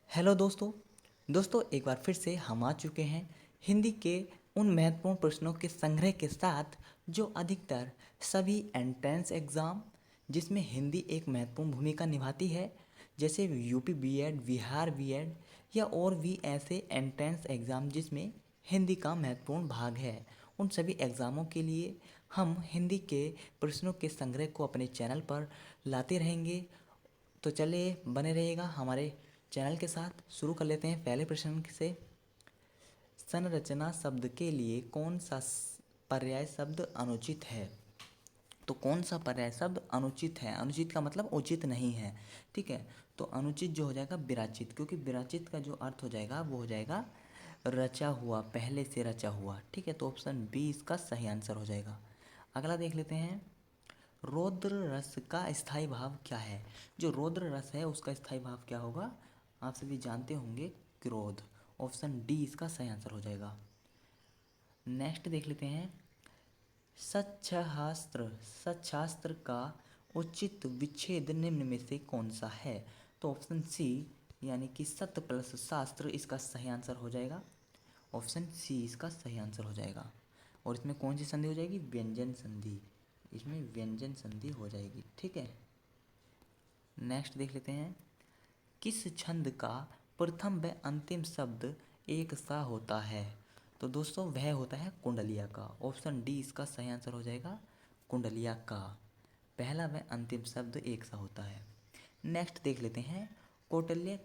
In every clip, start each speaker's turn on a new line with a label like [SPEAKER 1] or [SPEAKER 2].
[SPEAKER 1] Hello दोस्तों एक बार फिर से हम आ चुके हैं हिंदी के उन महत्वपूर्ण प्रश्नों के संग्रह के साथ जो अधिकतर सभी एंट्रेंस एग्ज़ाम जिसमें हिंदी एक महत्वपूर्ण भूमिका निभाती है, जैसे यूपी बीएड, बिहार बीएड या और भी ऐसे एंट्रेंस एग्ज़ाम जिसमें हिंदी का महत्वपूर्ण भाग है। उन सभी एग्ज़ामों के लिए हम हिंदी के प्रश्नों के संग्रह को अपने चैनल पर लाते रहेंगे। तो चलिए बने रहिएगा हमारे चैनल के साथ। शुरू कर लेते हैं पहले प्रश्न से। संरचना शब्द के लिए कौन सा पर्याय शब्द अनुचित है? तो कौन सा पर्याय शब्द अनुचित है? अनुचित का मतलब उचित नहीं है, ठीक है। तो अनुचित जो हो जाएगा विराचित, क्योंकि विराचित का जो अर्थ हो जाएगा वो हो जाएगा रचा हुआ, पहले से रचा हुआ, ठीक है। तो ऑप्शन बी इसका सही आंसर हो जाएगा। अगला देख लेते हैं, रौद्र रस का स्थायी भाव क्या है? जो रौद्र रस है उसका स्थायी भाव क्या होगा? आप सभी जानते होंगे, क्रोध। ऑप्शन डी इसका सही आंसर हो जाएगा। नेक्स्ट देख लेते हैं, सच्छास्त्र का उचित विच्छेद निम्न में से कौन सा है? तो ऑप्शन सी यानी कि सत्य प्लस शास्त्र इसका सही आंसर हो जाएगा। ऑप्शन सी इसका सही आंसर हो जाएगा। और इसमें कौन सी संधि हो जाएगी? व्यंजन संधि। इसमें व्यंजन संधि हो जाएगी, ठीक है। नेक्स्ट देख लेते हैं, किस छंद का प्रथम व अंतिम शब्द एक सा होता है? तो दोस्तों वह होता है कुंडलिया का। ऑप्शन डी इसका सही आंसर हो जाएगा, कुंडलिया का पहला व अंतिम शब्द एक सा होता है। नेक्स्ट देख लेते हैं, कौटिल्य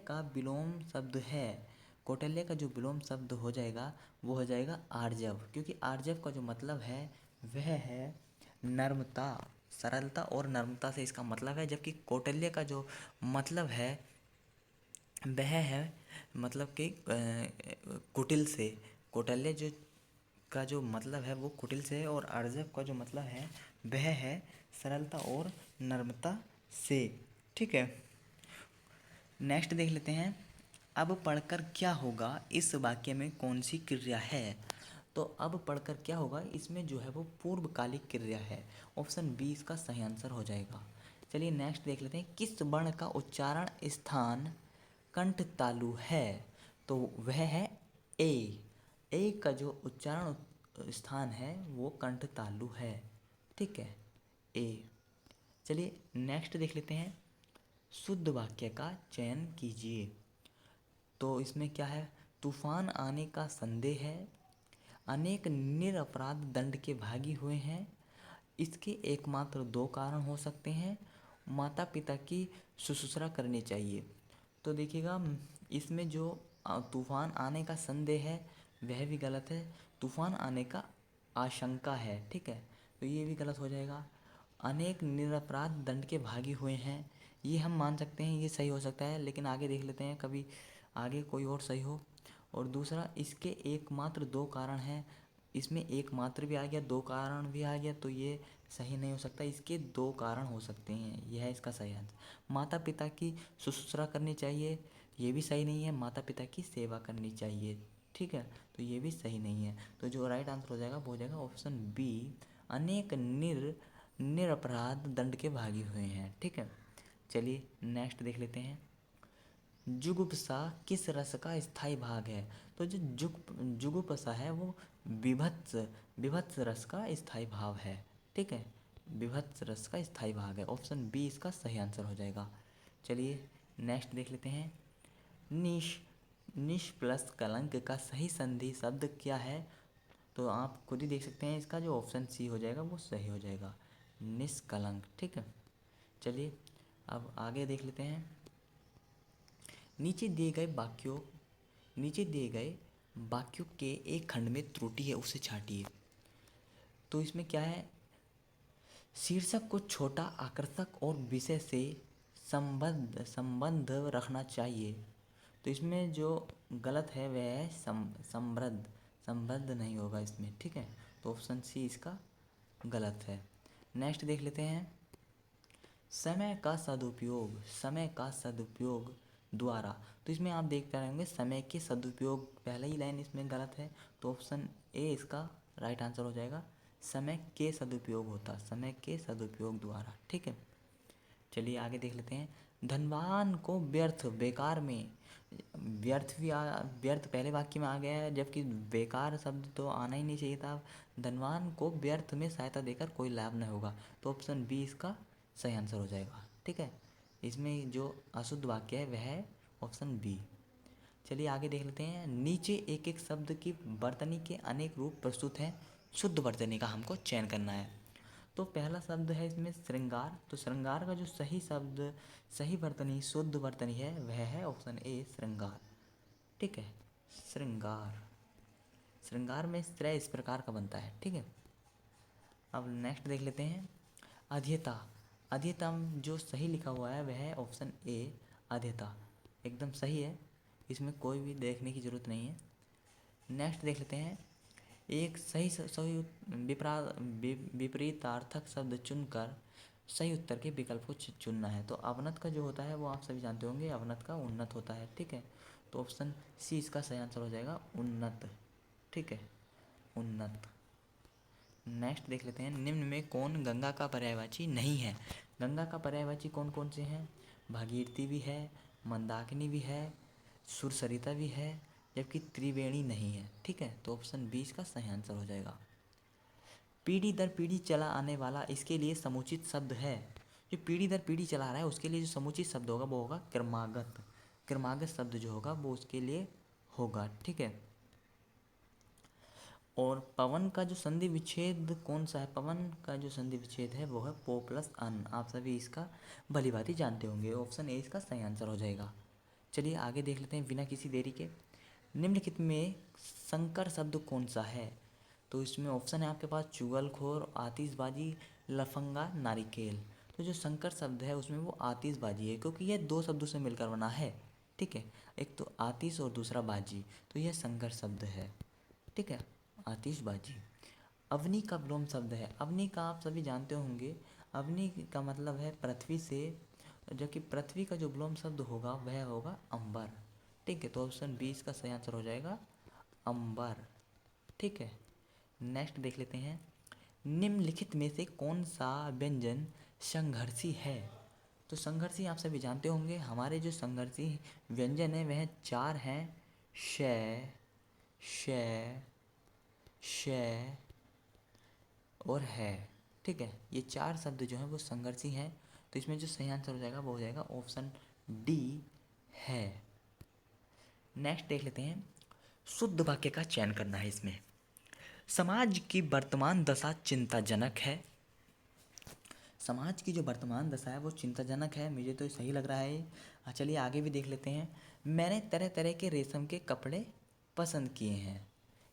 [SPEAKER 1] का विलोम शब्द है। कौटिल्य का जो विलोम शब्द हो जाएगा वो हो जाएगा आर्जव, क्योंकि आर्जव का जो मतलब है वह है नर्मता, सरलता और नर्मता से इसका मतलब है। जबकि कौटिल्य का जो मतलब है वह है मतलब कि कुटिल से। कौटिल्य जो का जो मतलब है वो कुटिल से है, और आर्जव का जो मतलब है वह है सरलता और नर्मता से, ठीक है। नेक्स्ट देख लेते हैं, अब पढ़कर क्या होगा इस वाक्य में कौन सी क्रिया है? तो अब पढ़कर क्या होगा इसमें जो है वो पूर्वकालिक क्रिया है। ऑप्शन बी इसका सही आंसर हो जाएगा। चलिए नेक्स्ट देख लेते हैं, किस वर्ण का उच्चारण स्थान कंठ तालु है? तो वह है ए। ए का जो उच्चारण स्थान है वो कंठ तालु है, ठीक है, ए। चलिए नेक्स्ट देख लेते हैं, शुद्ध वाक्य का चयन कीजिए। तो इसमें क्या है? तूफान आने का संदेह है, अनेक निरपराध दंड के भागी हुए हैं, इसके एकमात्र दो कारण हो सकते हैं, माता पिता की शुश्रूषा करनी चाहिए। तो देखिएगा इसमें जो तूफान आने का संदेह है वह भी गलत है, तूफान आने का आशंका है, ठीक है, तो ये भी गलत हो जाएगा। अनेक निरपराध दंड के भागी हुए हैं, ये हम मान सकते हैं, ये सही हो सकता है, लेकिन आगे देख लेते हैं कभी आगे कोई और सही हो। और दूसरा, इसके एकमात्र दो कारण हैं, इसमें एकमात्र भी आ गया, दो कारण भी आ गया, तो ये सही नहीं हो सकता, इसके दो कारण हो सकते हैं, यह है इसका सही आंसर। माता पिता की शुश्रूषा करनी चाहिए, ये भी सही नहीं है, माता पिता की सेवा करनी चाहिए, ठीक है, तो ये भी सही नहीं है। तो जो राइट आंसर हो जाएगा वो हो जाएगा ऑप्शन बी, अनेक निरपराध दंड के भागी हुए हैं, ठीक है। चलिए नेक्स्ट देख लेते हैं, जुगुप्सा किस रस का स्थायी भाग है? तो जो जुगुप्सा है वो विभत्स विभत्स रस का स्थायी भाव है, ठीक है, विभत्स रस का स्थायी भाग है। ऑप्शन बी इसका सही आंसर हो जाएगा। चलिए नेक्स्ट देख लेते हैं, निश निश प्लस कलंक का सही संधि शब्द क्या है? तो आप खुद ही देख सकते हैं, इसका जो ऑप्शन सी हो जाएगा वो सही हो जाएगा, निष्कलंक, ठीक है। चलिए अब आगे देख लेते हैं, नीचे दिए गए वाक्यों के एक खंड में त्रुटि है उसे छांटिए। तो इसमें क्या है, शीर्षक को छोटा, आकर्षक और विषय से संबंध रखना चाहिए। तो इसमें जो गलत है वह है संबद्ध नहीं होगा इसमें, ठीक है, तो ऑप्शन सी इसका गलत है। नेक्स्ट देख लेते हैं, समय का सदुपयोग द्वारा। तो इसमें आप देख पा रहेंगे समय के सदुपयोग, पहला ही लाइन इसमें गलत है, तो ऑप्शन ए इसका राइट आंसर हो जाएगा, समय के सदुपयोग होता, समय के सदुपयोग द्वारा, ठीक है। चलिए आगे देख लेते हैं, धनवान को व्यर्थ, बेकार में, व्यर्थ पहले वाक्य में आ गया है, जबकि बेकार शब्द तो आना ही नहीं चाहिए था। धनवान को व्यर्थ में सहायता देकर कोई लाभ न होगा, तो ऑप्शन बी इसका सही आंसर हो जाएगा। ठीक है, इसमें जो अशुद्ध वाक्य है वह है ऑप्शन बी। चलिए आगे देख लेते हैं। नीचे एक एक शब्द की वर्तनी के अनेक रूप प्रस्तुत हैं, शुद्ध वर्तनी का हमको चयन करना है। तो पहला शब्द है इसमें श्रृंगार, तो श्रृंगार का जो सही शब्द, सही वर्तनी, शुद्ध वर्तनी है वह है ऑप्शन ए श्रृंगार। ठीक है, श्रृंगार, श्रृंगार में श्रेय इस प्रकार का बनता है। ठीक है, अब नेक्स्ट देख लेते हैं। अध्येता, अध्येता जो सही लिखा हुआ है वह है ऑप्शन ए अध्येता, एकदम सही है, इसमें कोई भी देखने की ज़रूरत नहीं है। नेक्स्ट देख लेते हैं। एक सही विपरीतार्थक शब्द चुनकर सही उत्तर के विकल्प को चुनना है। तो अवनत का जो होता है वो आप सभी जानते होंगे, अवनत का उन्नत होता है। ठीक है, तो ऑप्शन सी इसका सही आंसर हो जाएगा, उन्नत। ठीक है, उन्नत। नेक्स्ट देख लेते हैं। निम्न में कौन गंगा का पर्यायवाची नहीं है? गंगा का पर्यायवाची कौन कौन से हैं? भागीरथी भी है, मंदाकिनी भी है, सुरसरिता भी है, जबकि त्रिवेणी नहीं है। ठीक है, तो ऑप्शन बी इसका सही आंसर हो जाएगा। पीढ़ी दर पीढ़ी चला आने वाला, इसके लिए समुचित शब्द है। जो पीढ़ी दर पीढ़ी चला रहा है उसके लिए जो समुचित शब्द होगा वो होगा क्रमागत। क्रमागत शब्द जो होगा वो उसके लिए होगा। ठीक है, और पवन का जो संधि विच्छेद कौन सा है? पवन का जो संधि विच्छेद है वो है पो प्लस अन। आप सभी इसका भलीभांति जानते होंगे, ऑप्शन ए इसका सही आंसर हो जाएगा। चलिए आगे देख लेते हैं बिना किसी देरी के। निम्नलिखित में संकर शब्द कौन सा है? तो इसमें ऑप्शन है आपके पास चुगलखोर, आतिशबाजी, लफंगा, नारिकेल। तो जो संकर शब्द है उसमें वो आतिशबाजी है, क्योंकि यह दो शब्दों से मिलकर बना है। ठीक है, एक तो आतिश और दूसरा बाजी, तो यह संकर शब्द है। ठीक है, आतिशबाजी। अवनी का विलोम शब्द है। अवनी का आप सभी जानते होंगे, अवनी का मतलब है पृथ्वी से, जबकि पृथ्वी का जो विलोम शब्द होगा वह होगा अंबर। ठीक है, तो ऑप्शन बी इसका सही आंसर हो जाएगा, अंबर। ठीक है, नेक्स्ट देख लेते हैं। निम्नलिखित में से कौन सा व्यंजन संघर्षी है? तो संघर्षी आप सभी जानते होंगे, हमारे जो संघर्षी व्यंजन है वह चार हैं, श, श, श और है। ठीक है, ये चार शब्द जो हैं वो संघर्षी हैं, तो इसमें जो सही आंसर हो जाएगा वो हो जाएगा ऑप्शन डी है। नेक्स्ट देख लेते हैं। शुद्ध वाक्य का चयन करना है इसमें। समाज की वर्तमान दशा चिंताजनक है। समाज की जो वर्तमान दशा है वो चिंताजनक है, मुझे तो सही लग रहा है। चलिए आगे भी देख लेते हैं। मैंने तरह तरह के रेशम के कपड़े पसंद किए हैं,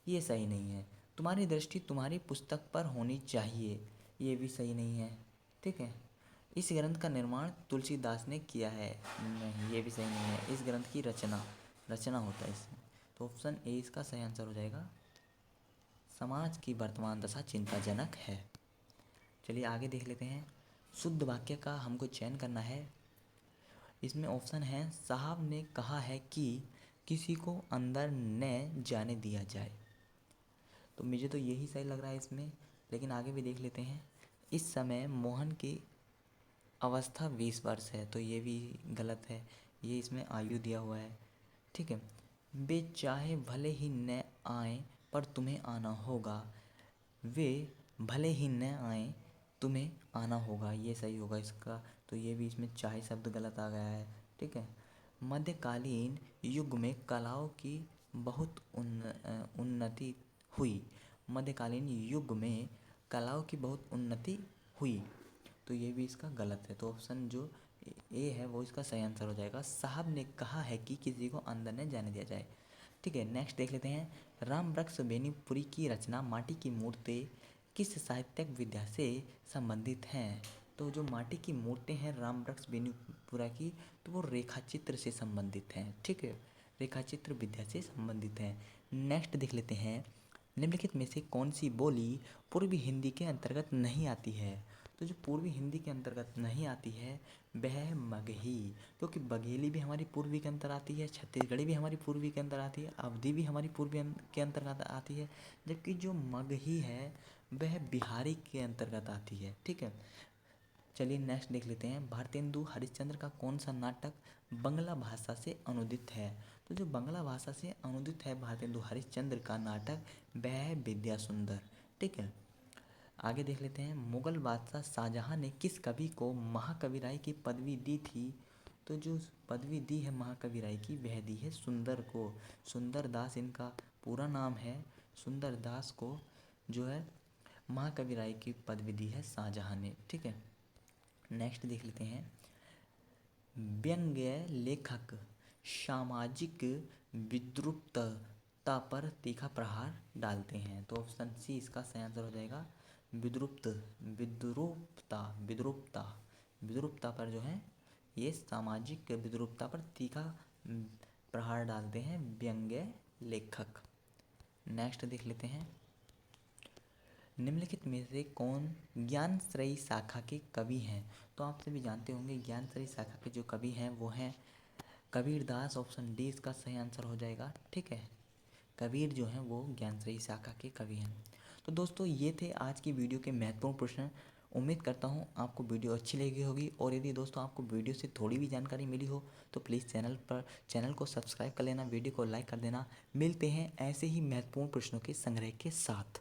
[SPEAKER 1] ये सही नहीं है। तुम्हारी दृष्टि तुम्हारी पुस्तक पर होनी चाहिए, ये भी सही नहीं है। ठीक है, इस ग्रंथ का निर्माण तुलसीदास ने किया है, नहीं ये भी सही नहीं है। इस ग्रंथ की रचना होता है इसमें, तो ऑप्शन ए इसका सही आंसर हो जाएगा, समाज की वर्तमान दशा चिंताजनक है। चलिए आगे देख लेते हैं। शुद्ध वाक्य का हमको चयन करना है। इसमें ऑप्शन है, साहब ने कहा है कि किसी को अंदर न जाने दिया जाए। तो मुझे तो यही सही लग रहा है इसमें, लेकिन आगे भी देख लेते हैं। इस समय मोहन की अवस्था 20 वर्ष है, तो ये भी गलत है, ये इसमें आयु दिया हुआ है। ठीक है, वे चाहे भले ही न आए पर तुम्हें आना होगा, वे भले ही न आए तुम्हें आना होगा, ये सही होगा इसका। तो ये भी इसमें चाहे शब्द गलत आ गया है। ठीक है, मध्यकालीन युग में कलाओं की बहुत उन्नति हुई। मध्यकालीन युग में कलाओं की बहुत उन्नति हुई, तो ये भी इसका गलत है। तो ऑप्शन जो ए है वो इसका सही आंसर हो जाएगा, साहब ने कहा है कि किसी को अंदर न जाने दिया जाए। ठीक है, नेक्स्ट देख लेते हैं। राम वृक्ष बेनीपुरी की रचना माटी की मूर्तें किस साहित्यिक विधा से संबंधित हैं? तो जो माटी की मूर्तें हैं राम वृक्ष बेनीपुरा की, तो वो रेखाचित्र से संबंधित हैं। ठीक है, रेखाचित्र विद्या से संबंधित हैं। नेक्स्ट देख लेते हैं। निम्नलिखित में से कौन सी बोली पूर्वी हिंदी के अंतर्गत नहीं आती है? तो जो पूर्वी हिंदी के अंतर्गत नहीं आती है वह है मगही, क्योंकि बघेली भी हमारी पूर्वी के अंतर आती है, छत्तीसगढ़ी भी हमारी पूर्वी के अंतर आती है, अवधी भी हमारी पूर्वी के अंतर्गत आती है, जबकि जो मगही है वह बिहारी के अंतर्गत आती है। ठीक है, चलिए नेक्स्ट देख लेते हैं। भारतेंदु हरिश्चंद्र का कौन सा नाटक बंगला भाषा से अनुदित है? तो जो बंगला भाषा से अनुदित है भारतेंदु हरिश्चंद्र का नाटक वह है विद्या सुंदर। ठीक है, आगे देख लेते हैं। मुगल बादशाह शाहजहां ने किस कवि को महाकवि राय की पदवी दी थी? तो जो पदवी दी है महाकवि राय की वह दी है सुंदर को। सुंदर दास इनका पूरा नाम है। सुंदर दास को जो है महाकवि राय की पदवी दी है शाहजहां ने। ठीक है, नेक्स्ट देख लेते हैं। व्यंग्य लेखक सामाजिक विद्रुपता पर तीखा प्रहार डालते हैं। तो ऑप्शन सी इसका सही आंसर हो जाएगा। विद्रुप्त विद्रुपता विद्रुपता विद्रुपता पर जो है ये सामाजिक विद्रुपता पर तीखा प्रहार डालते हैं व्यंग्य लेखक। नेक्स्ट देख लेते हैं। निम्नलिखित में से कौन ज्ञानश्रेयी शाखा के कवि हैं? तो आप सभी जानते होंगे ज्ञानश्रेयी शाखा के जो कवि हैं वो हैं कबीरदास। ऑप्शन डी इसका सही आंसर हो जाएगा। ठीक है, कबीर जो हैं वो ज्ञानश्रेयी शाखा के कवि हैं। तो दोस्तों ये थे आज की वीडियो के महत्वपूर्ण प्रश्न। उम्मीद करता हूँ आपको वीडियो अच्छी लगी होगी, और यदि दोस्तों आपको वीडियो से थोड़ी भी जानकारी मिली हो तो प्लीज़ चैनल को सब्सक्राइब कर लेना, वीडियो को लाइक कर देना। मिलते हैं ऐसे ही महत्वपूर्ण प्रश्नों के संग्रह के साथ।